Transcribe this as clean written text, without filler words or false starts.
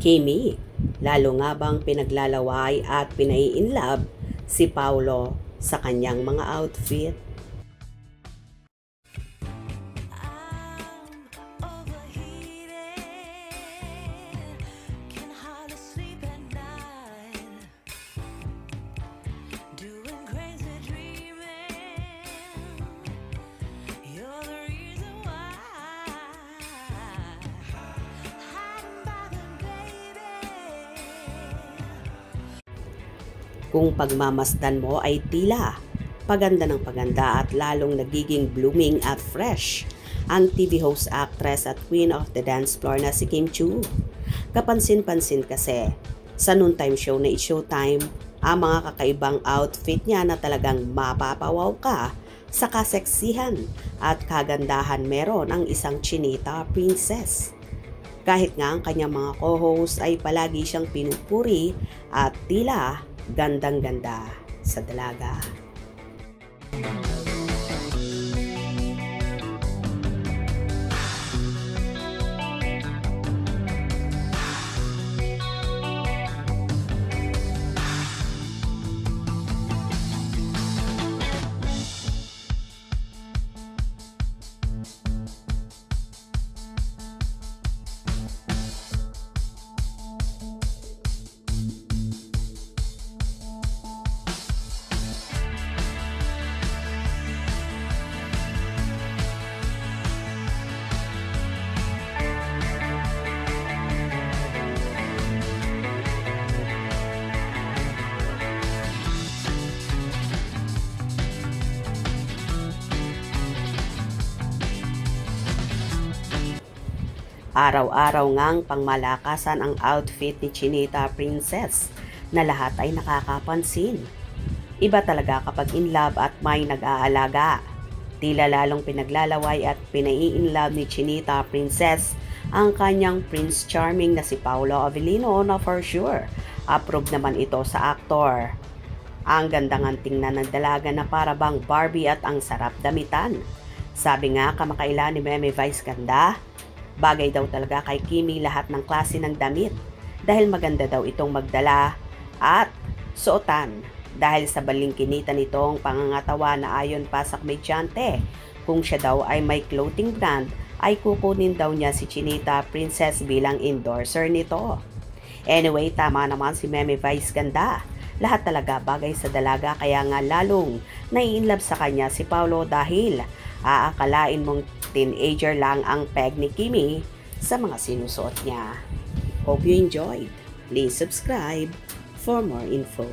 Kimi, lalo nga bang pinaglalaway at pinai-inlove si Paolo sa kanyang mga outfit? Kung pagmamasdan mo ay tila paganda ng paganda at lalong nagiging blooming at fresh ang TV host, actress at queen of the dance floor na si Kim Chiu. Kapansin-pansin kasi sa noontime show na Showtime ang mga kakaibang outfit niya na talagang mapapawaw ka sa kaseksihan at kagandahan meron ang isang Chinita princess. Kahit nga ang kanyang mga co-host ay palagi siyang pinupuri at tila gandang-ganda sa dalaga. Araw-araw ngang pangmalakasan ang outfit ni Chinita Princess na lahat ay nakakapansin. Iba talaga kapag in love at may nag-aalaga. Tila lalong pinaglalaway at pinai-inlove ni Chinita Princess ang kanyang Prince Charming na si Paolo Avellino na for sure approve naman ito sa aktor. Ang ganda ng tingnan ng dalaga na para bang Barbie at ang sarap damitan. Sabi nga kamakailan ni Meme Vice Ganda, bagay daw talaga kay Kimi lahat ng klase ng damit dahil maganda daw itong magdala at suotan dahil sa balingkinita nitong pangangatawa na ayon pa sa komedyante. Kung siya daw ay may clothing brand ay kukunin daw niya si Chinita Princess bilang endorser nito. Anyway, tama naman si Meme Vice Ganda. Lahat talaga bagay sa dalaga kaya nga lalong nai-inlove sa kanya si Paolo dahil aakalain mong teenager lang ang peg ni Kimi sa mga sinusuot niya. Hope you enjoyed. Please subscribe for more info.